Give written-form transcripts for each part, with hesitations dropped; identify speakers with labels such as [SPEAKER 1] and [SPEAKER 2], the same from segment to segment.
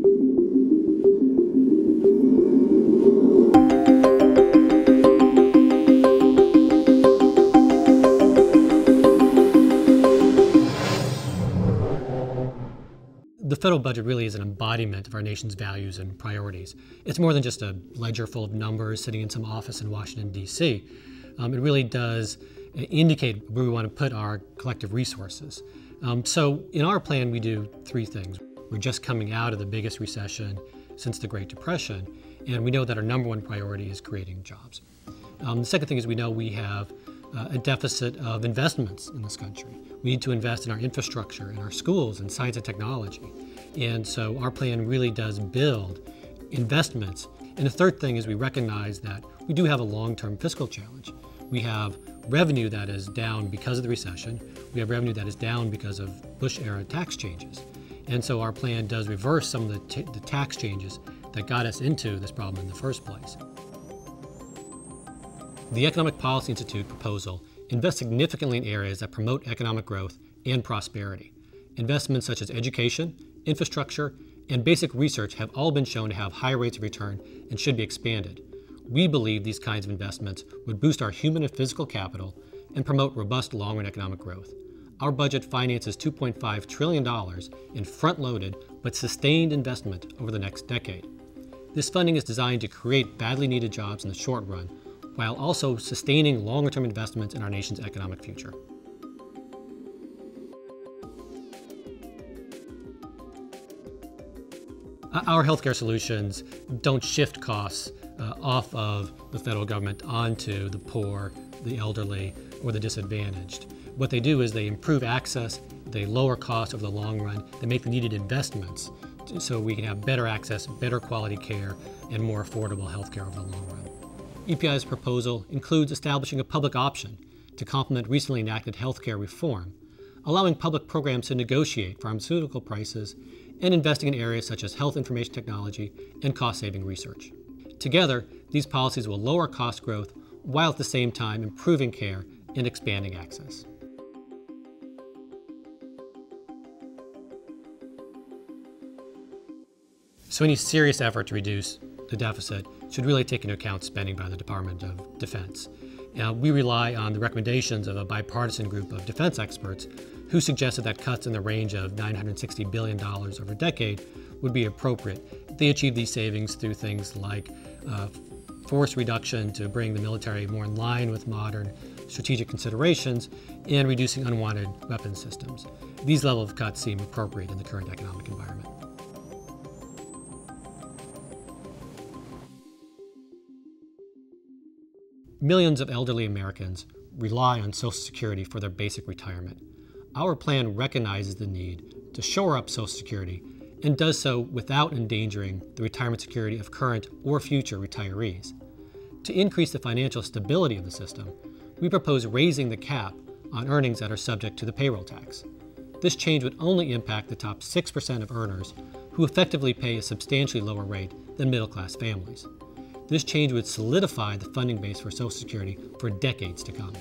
[SPEAKER 1] The federal budget really is an embodiment of our nation's values and priorities. It's more than just a ledger full of numbers sitting in some office in Washington, D.C. It really does indicate where we want to put our collective resources. So in our plan, we do three things. We're just coming out of the biggest recession since the Great Depression, and we know that our number one priority is creating jobs. The second thing is we know we have a deficit of investments in this country. We need to invest in our infrastructure, in our schools, in science and technology. And so our plan really does build investments. And the third thing is we recognize that we do have a long-term fiscal challenge. We have revenue that is down because of the recession. We have revenue that is down because of Bush-era tax changes. And so our plan does reverse some of the tax changes that got us into this problem in the first place. The Economic Policy Institute proposal invests significantly in areas that promote economic growth and prosperity. Investments such as education, infrastructure, and basic research have all been shown to have high rates of return and should be expanded. We believe these kinds of investments would boost our human and physical capital and promote robust long-run economic growth. Our budget finances $2.5 trillion in front-loaded but sustained investment over the next decade. This funding is designed to create badly needed jobs in the short run, while also sustaining longer-term investments in our nation's economic future. Our healthcare solutions don't shift costs off of the federal government onto the poor, the elderly, or the disadvantaged. What they do is they improve access, they lower costs over the long run, they make the needed investments so we can have better access, better quality care, and more affordable healthcare over the long run. EPI's proposal includes establishing a public option to complement recently enacted healthcare reform, allowing public programs to negotiate pharmaceutical prices, and investing in areas such as health information technology and cost-saving research. Together, these policies will lower cost growth while at the same time improving care and expanding access. So any serious effort to reduce the deficit should really take into account spending by the Department of Defense. We rely on the recommendations of a bipartisan group of defense experts who suggested that cuts in the range of $960 billion over a decade would be appropriate. They achieve these savings through things like force reduction to bring the military more in line with modern strategic considerations and reducing unwanted weapons systems. These level of cuts seem appropriate in the current economic environment. Millions of elderly Americans rely on Social Security for their basic retirement. Our plan recognizes the need to shore up Social Security and does so without endangering the retirement security of current or future retirees. To increase the financial stability of the system, we propose raising the cap on earnings that are subject to the payroll tax. This change would only impact the top 6% of earners who effectively pay a substantially lower rate than middle-class families. This change would solidify the funding base for Social Security for decades to come.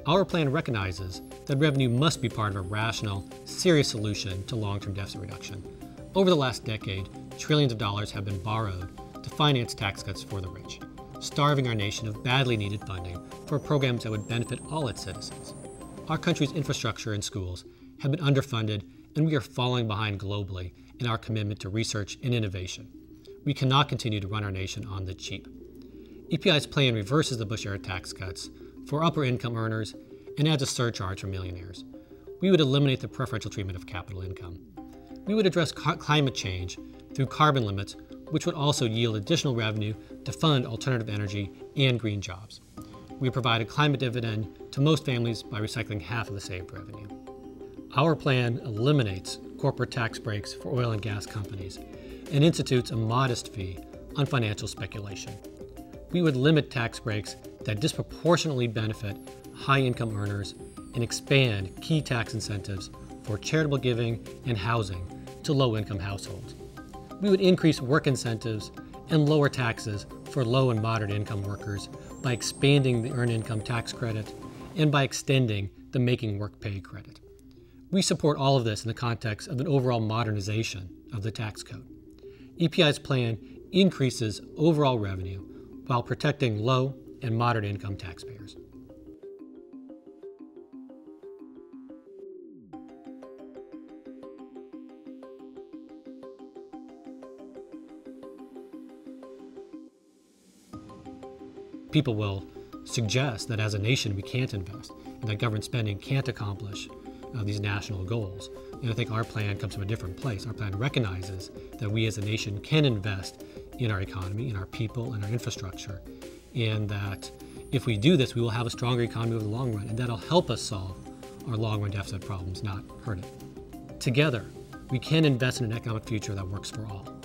[SPEAKER 1] Our plan recognizes that revenue must be part of a rational, serious solution to long-term deficit reduction. Over the last decade, trillions of dollars have been borrowed to finance tax cuts for the rich, starving our nation of badly needed funding for programs that would benefit all its citizens. Our country's infrastructure and schools have been underfunded, and we are falling behind globally in our commitment to research and innovation. We cannot continue to run our nation on the cheap. EPI's plan reverses the Bush-era tax cuts for upper-income earners and adds a surcharge for millionaires. We would eliminate the preferential treatment of capital income. We would address climate change through carbon limits, which would also yield additional revenue to fund alternative energy and green jobs. We provide a climate dividend to most families by recycling half of the saved revenue. Our plan eliminates corporate tax breaks for oil and gas companies and institutes a modest fee on financial speculation. We would limit tax breaks that disproportionately benefit high-income earners and expand key tax incentives for charitable giving and housing to low-income households. We would increase work incentives and lower taxes for low and moderate income workers by expanding the earned income tax credit and by extending the Making Work Pay credit. We support all of this in the context of an overall modernization of the tax code. EPI's plan increases overall revenue while protecting low and moderate income taxpayers. People will suggest that as a nation we can't invest and that government spending can't accomplish these national goals. And I think our plan comes from a different place. Our plan recognizes that we as a nation can invest in our economy, in our people, in our infrastructure, and that if we do this, we will have a stronger economy over the long run, and that'll help us solve our long-run deficit problems, not hurt it. Together, we can invest in an economic future that works for all.